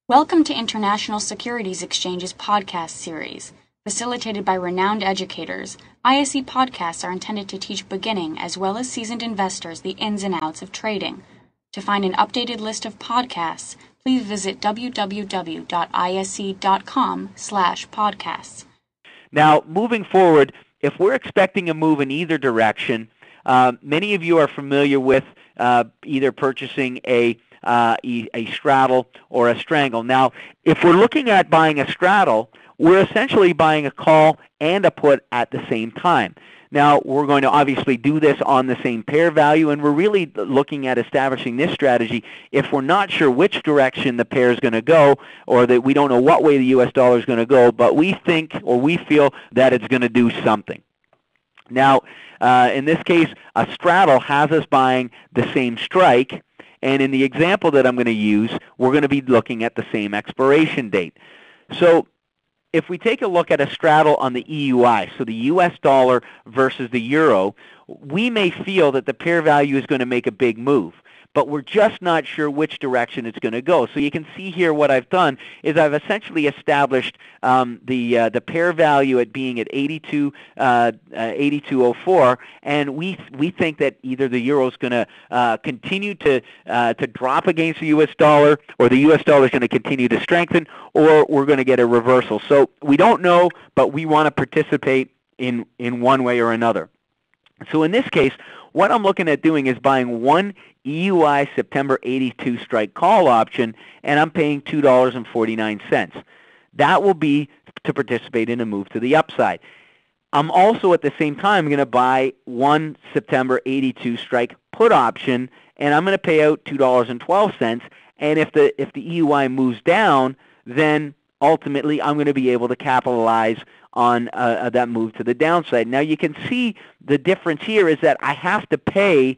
Welcome to International Securities Exchange's podcast series. Facilitated by renowned educators, ISE podcasts are intended to teach beginning as well as seasoned investors the ins and outs of trading. To find an updated list of podcasts, please visit www.isc.com/podcasts. Now, moving forward, if we're expecting a move in either direction, many of you are familiar with either purchasing a straddle or a strangle. Now, if we're looking at buying a straddle, we're essentially buying a call and a put at the same time. Now, we're going to obviously do this on the same pair value, and we're really looking at establishing this strategy if we're not sure which direction the pair is going to go, or that we don't know what way the U.S. dollar is going to go, but we think or we feel that it's going to do something. Now, in this case, a straddle has us buying the same strike, and in the example that I'm going to use, we're going to be looking at the same expiration date. So if we take a look at a straddle on the EUI, so the U.S. dollar versus the euro, we may feel that the pair value is going to make a big move, but we're just not sure which direction it's going to go. So you can see here what I've done is I've essentially established the pair value at being at 82.04, and we think that either the euro is going to continue to drop against the U.S. dollar, or the U.S. dollar is going to continue to strengthen, or we're going to get a reversal. So we don't know, but we want to participate in one way or another. So in this case, what I'm looking at doing is buying one EUI September 82 strike call option, and I'm paying $2.49. That will be to participate in a move to the upside. I'm also at the same time going to buy one September 82 strike put option, and I'm going to pay out $2.12. And if the EUI moves down, then ultimately I'm going to be able to capitalize on that move to the downside. Now you can see the difference here is that I have to pay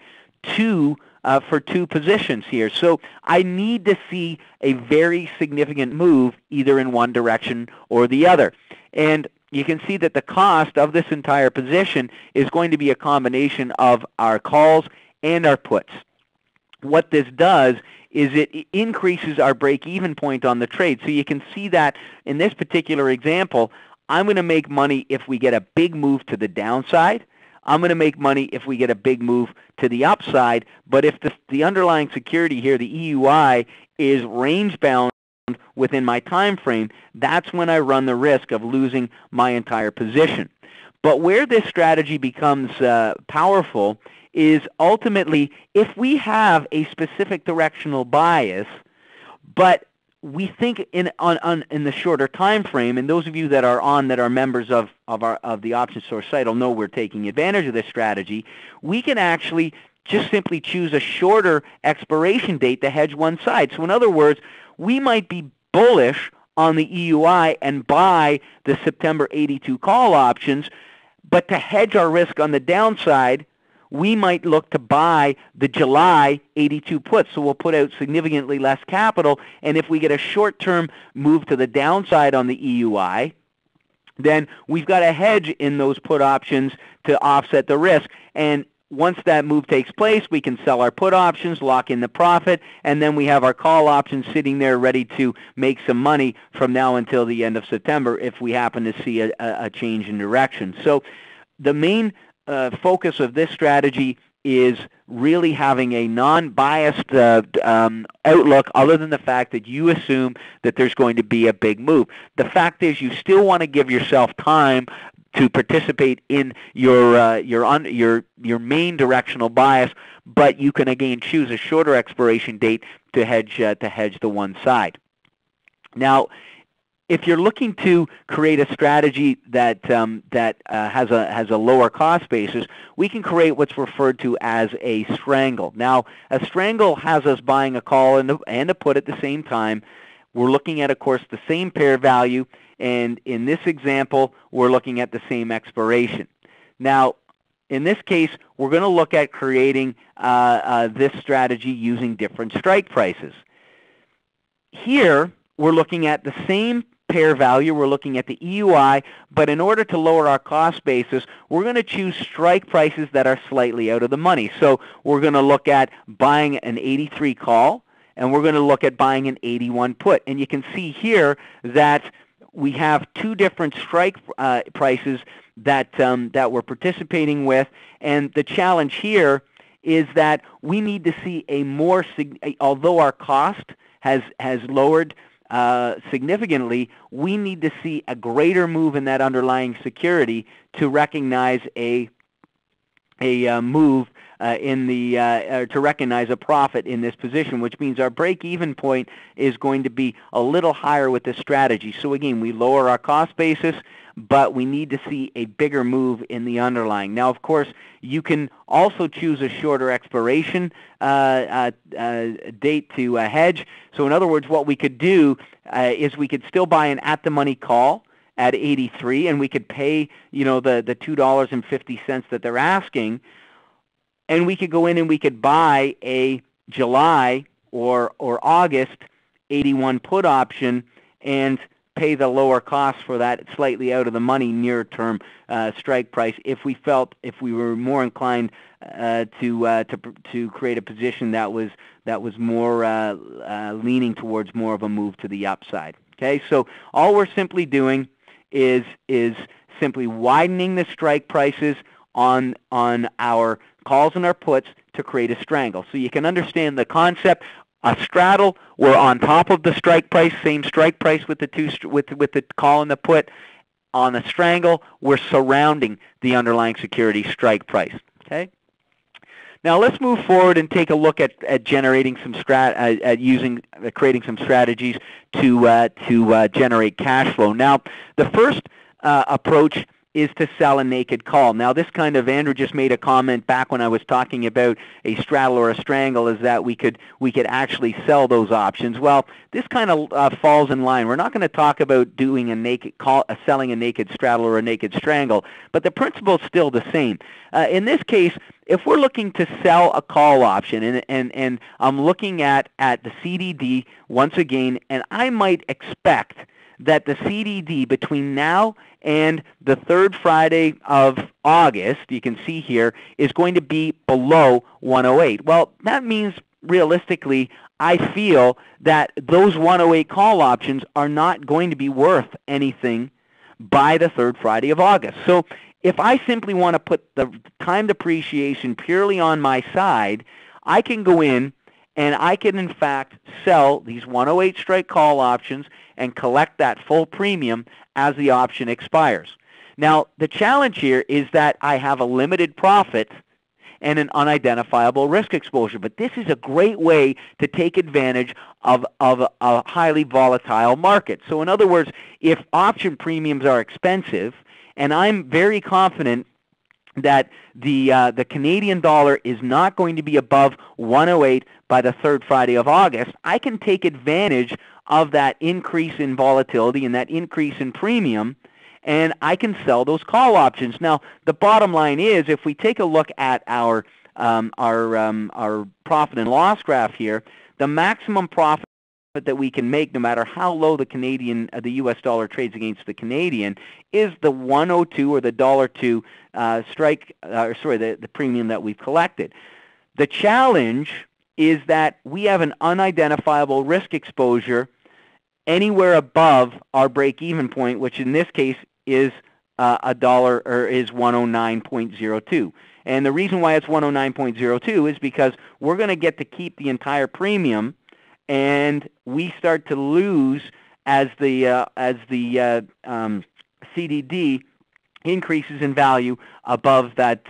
for two positions here. So I need to see a very significant move either in one direction or the other. And you can see that the cost of this entire position is going to be a combination of our calls and our puts. What this does is it increases our break-even point on the trade. So you can see that in this particular example, I'm going to make money if we get a big move to the downside. I'm going to make money if we get a big move to the upside. But if the underlying security here, the EUI, is range-bound within my time frame, that's when I run the risk of losing my entire position. But where this strategy becomes powerful is ultimately if we have a specific directional bias, but we think in the shorter time frame, and those of you that are members of the Option Source site will know we're taking advantage of this strategy. We can actually just simply choose a shorter expiration date to hedge one side. So in other words, we might be bullish on the EUI and buy the September 82 call options, but to hedge our risk on the downside, we might look to buy the July 82 puts. So we'll put out significantly less capital, and if we get a short-term move to the downside on the EUI, then we've got a hedge in those put options to offset the risk. And once that move takes place, we can sell our put options, lock in the profit, and then we have our call options sitting there ready to make some money from now until the end of September if we happen to see a change in direction. So the main focus of this strategy is really having a non-biased outlook, other than the fact that you assume that there's going to be a big move. The fact is you still want to give yourself time to participate in your main directional bias, but you can again choose a shorter expiration date to hedge the one side. Now, if you're looking to create a strategy that has a lower cost basis, we can create what's referred to as a strangle. Now, a strangle has us buying a call and a put at the same time. We're looking at, of course, the same pair value, and in this example, we're looking at the same expiration. Now, in this case, we're going to look at creating this strategy using different strike prices. Here, we're looking at the same pair value, we're looking at the EUI, but in order to lower our cost basis, we're going to choose strike prices that are slightly out of the money. So we're going to look at buying an 83 call and we're going to look at buying an 81 put. And you can see here that we have two different strike prices that we're participating with, and the challenge here is that we need to see a more, although our cost has lowered significantly, we need to see a greater move in that underlying security to recognize a move to recognize a profit in this position, which means our break-even point is going to be a little higher with this strategy. So again, we lower our cost basis, but we need to see a bigger move in the underlying. Now, of course, you can also choose a shorter expiration date to hedge. So in other words, what we could do is we could still buy an at-the-money call at 83, and we could pay, the $2.50 that they're asking, and we could go in and we could buy a July or August 81 put option and pay the lower cost for that slightly out of the money near-term strike price if we were more inclined to create a position that was more leaning towards more of a move to the upside. Okay, so all we're simply doing is simply widening the strike prices on our calls and our puts to create a strangle. So you can understand the concept. A straddle, we're on top of the strike price, same strike price with the with the call and the put. On a strangle, we're surrounding the underlying security strike price. Okay. Now let's move forward and take a look at generating some creating some strategies to generate cash flow. Now the first approach is to sell a naked call. Now this Andrew just made a comment back when I was talking about a straddle or a strangle, is that we could actually sell those options. Well, this falls in line. We're not going to talk about doing a naked call, selling a naked straddle or a naked strangle, but the principle is still the same. In this case, if we're looking to sell a call option, and I'm looking at the CDD once again, and I might expect that the CDD between now and the third Friday of August, you can see here, is going to be below 108. Well, that means realistically, I feel that those 108 call options are not going to be worth anything by the third Friday of August. So if I simply want to put the time depreciation purely on my side, I can go in and I can in fact sell these 108 strike call options and collect that full premium as the option expires. Now, the challenge here is that I have a limited profit and an unidentifiable risk exposure, but this is a great way to take advantage of a highly volatile market. So in other words, if option premiums are expensive, and I'm very confident that the Canadian dollar is not going to be above 108 by the third Friday of August, I can take advantage of that increase in volatility and that increase in premium, and I can sell those call options. Now, the bottom line is, if we take a look at our profit and loss graph here, the maximum profit that we can make, no matter how low the U.S. dollar trades against the Canadian, is the 102 or the $2 the premium that we've collected. The challenge is that we have an unidentifiable risk exposure anywhere above our break-even point, which in this case is is 109.02. And the reason why it's 109.02 is because we're going to get to keep the entire premium, and we start to lose as the CDD increases in value above that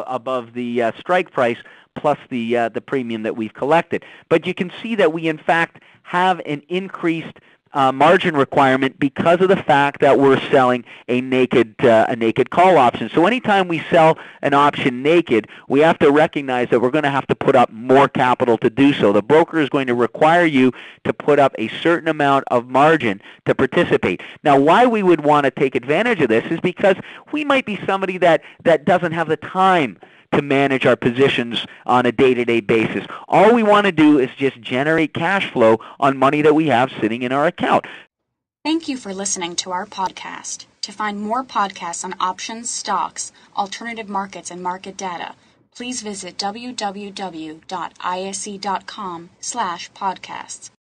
above the strike price plus the premium that we've collected. But you can see that we in fact have an increased margin requirement because of the fact that we're selling a naked call option. So anytime we sell an option naked, we have to recognize that we're going to have to put up more capital to do so. The broker is going to require you to put up a certain amount of margin to participate. Now, why we would want to take advantage of this is because we might be somebody that doesn't have the time to manage our positions on a day-to-day basis. All we want to do is just generate cash flow on money that we have sitting in our account. Thank you for listening to our podcast. To find more podcasts on options, stocks, alternative markets, and market data, please visit www.isc.com/podcasts.